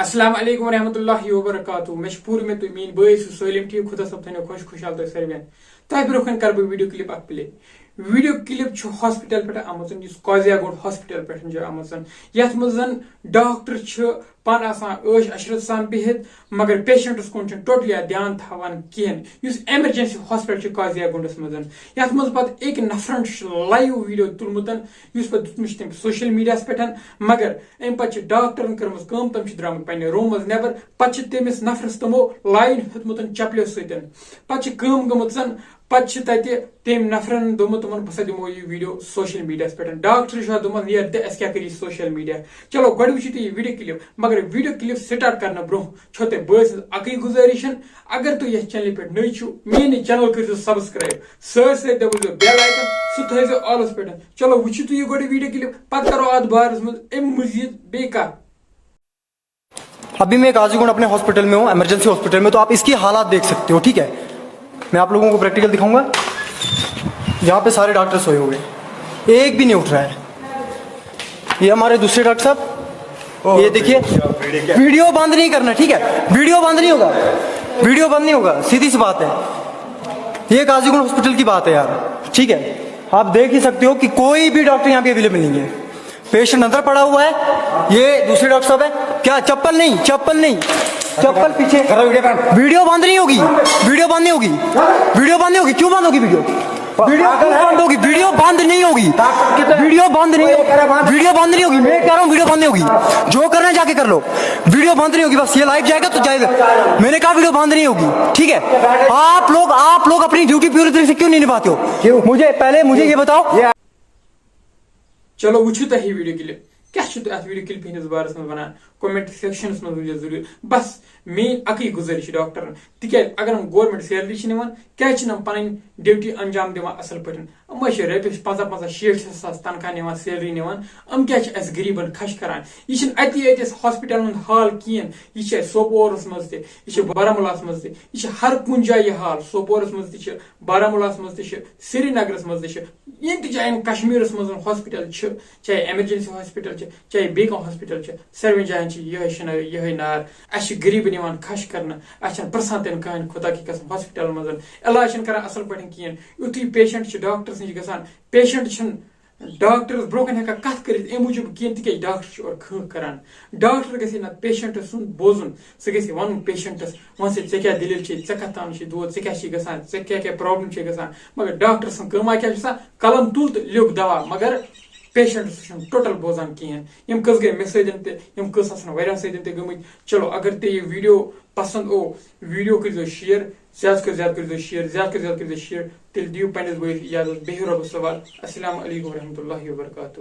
السلام علیکم ورحمۃ اللہ وبرکاتہ میں پور میں تو مین بھائی سالم ٹھیک خدا صاحب تھو خوش خوشحال تو سروین تہ برو کر بہ ویڈیو کلپ اخ پلے ویڈیو کلپ ہاسپٹل پہ آمت قاضیا گوڑ ہاسپٹل پہ آمت یت مز ڈاکٹر پان آسان عیش عشرت سان بہت مگر پیشنٹس کن ٹوٹلی دھیان تھوان کہین اس ایمرجنسی ہاسپٹل قاضیا گنڈس مز یت مز پتہ ایک نفرن لائیو ویڈیو تلمت اس پہ دتمت تم سوشل میڈیا پہ مگر ام پتہ ڈاکٹرن کرمز کم تم درامت پنہ روم مز نیبر پتہ تمس نفرس تمو لائن ہتمت چپلیو ستن پتہ کم گمت پتہ تتہ تم نفرن دومت تمن بہ دمو یہ ویڈیو سوشل میڈیا پہ ڈاکٹر دپان یہ دے اس کیا کری سوشل میڈیا چلو گۄڈٕ وٕچھِو تُہۍ یہ ویڈیو کلپ مگر ویڈیو کلپ سٹارٹ کرنے برو چھو تہ بٲے سٕنٛز اکٕے گُزٲرِش اگر تُہۍ یتھ چینلہِ پٮ۪ٹھ نٔے چھِو میٲنۍ چینل کٔرِو سبسکرایب سۭتۍ سۭتۍ دبٲیزیو بیل آیکن سُہ تھٲیزیو آلس پٮ۪ٹھ چلو وٕچھِو تُہۍ یہِ گۄڈٕ ویڈیو کلپ پتہٕ کرو اتھ بارس منٛز امہِ مزید بیٚیہِ کتھ. ابھی میں قاضی گنڈ اپنے ہاسپٹل میں ہوں ایمرجنسی ہاسپٹل میں تو آپ اس کی حالات دیکھ سکتے ہو ٹھیک ہے. میں آپ لوگوں کو پریکٹیکل دکھاؤں گا. یہاں پہ سارے ڈاکٹر سوئے ہوئے ایک بھی نہیں اٹھ رہا ہے. یہ ہمارے دوسرے ڈاکٹر صاحب یہ دیکھیے ویڈیو بند نہیں کرنا ٹھیک ہے. ویڈیو بند نہیں ہوگا ویڈیو بند نہیں ہوگا سیدھی سی بات ہے. یہ قاضی گنڈ ہاسپٹل کی بات ہے یار ٹھیک ہے. آپ دیکھ ہی سکتے ہو کہ کوئی بھی ڈاکٹر یہاں پہ اویلیبل نہیں ہے. پیشنٹ اندر پڑا ہوا ہے. یہ دوسرے ڈاکٹر صاحب ہے کیا چپل نہیں چپل پیچھے. ویڈیو بند نہیں ہوگی ویڈیو بند نہیں ہوگی ویڈیو بند نہیں ہوگی. کیوں بند ہوگی ویڈیو بند نہیں ہوگی ویڈیو بند نہیں ہوگی. میں کہہ رہا ہوں ویڈیو بند نہیں ہوگی. جو کرنا ہے جا کے کر لو. ویڈیو بند نہیں ہوگی بس یہ لائیو جائے گا تو جائے گا. میں نے کہا ویڈیو بند نہیں ہوگی ٹھیک ہے. آپ لوگ اپنی ڈیوٹی پوری طرح سے کیوں نہیں نبھاتے ہو. مجھے یہ بتاؤ. چلو وچھو تہ یہ ویڈیو کلپ کیا ات ویڈیو کلپ ہندس بارس من ونان کومنٹ سیکشنس من ونجو ضرور بس مین اکی گزارش ڈاکٹرن تکیاز اگر ہم گورنمنٹ سیلری نوان کیا پن ڈیوٹی انجام دِوان اصل پٲٹھۍ یِم چھِ رۄپیس 50-50 ساس تنخواہ نِوان سیلری نِوان یِم کیٛاہ چھِ اَسہِ غریٖبن خش کران. یہِ چھِنہٕ اتی ییٚتِس ہاسپٹلن ہُنٛد حال کِہیٖنۍ یہِ چھِ اَسہِ سوپورس منٛز تہِ یہِ چھِ بارہمولاہس منٛز تہِ یہِ چھِ ہر کُنہِ جایہِ یہِ حال. سوپورس منٛز تہِ چھِ بارہمولاہس منٛز تہِ چھِ سرینگرس منٛز تہِ چھِ یِم تہِ جاین کشمیٖرس منٛز ہاسپٹل چھِ چاہے ایمرجنسی ہاسپٹل چھِ چاہے بیٚیہِ کانٛہہ ہاسپٹل چھِ ساروٕے جاین چھِ یِہے شِنہٕ یِہے نار. اَسہِ چھِ غریٖبن یِوان خش کرنہٕ اَسہِ چھنہٕ پرژھان تہِ نہٕ کٕہٕنۍ خۄدا کی قسم ہاسپٹلن منٛز علاج چھِنہٕ کران اصل پٲٹھۍ کِہیٖنۍ. یُتھُے پیشنٹ چھِ ڈاکٹرس نِش گژھان پیشنٹ چھِنہٕ ڈاکٹرس برونٛہہ کَنہِ ہٮ۪کان کتھ کٔرِتھ امہِ موٗجوٗب کِہیٖنۍ تِکیازِ ڈاکٹر چھُ اورٕ کھٕہہ کران. ڈاکٹر گژھِ نہ پیشنٹ سُنٛد بوزُن سُہ گژھِ وَنُن پیشنٹس وَن سا ژےٚ کیٛاہ دٔلیٖل چھے ژےٚ کتھ تام چھِ دود ژےٚ کیٛاہ چھِ گژھان ژےٚ کیٛاہ کیٛاہ پرابلم چھے گژھان. مگر ڈاکٹر سٕنٛز کٲما کیٛاہ چھِ آسان قلم تُل تہٕ لیوٚکھ دوا مگر پیشنٹ چھُنہٕ ٹوٹل بوزان کِہیٖنۍ. یِم قٕصہٕ گٔے مےٚ سۭتۍ تہِ یِم قٕصہٕ آسن واریاہن سۭتۍ تہِ گٔمٕتۍ. چلو اگر تۄہہِ یہِ ویٖڈیو پسند او ویٖڈیو کٔرۍزیو شیر زیادٕ کھۄتہٕ زیادٕ کٔرۍزیو شیر زیادٕ کھۄتہٕ زیادٕ کٔرۍزیو شیر تیٚلہِ دِیِو پننِس بٲیِس اجازت. بِہِو رۄبس حوال. السلام علیکم ورحمۃ اللہ وبرکاتہ.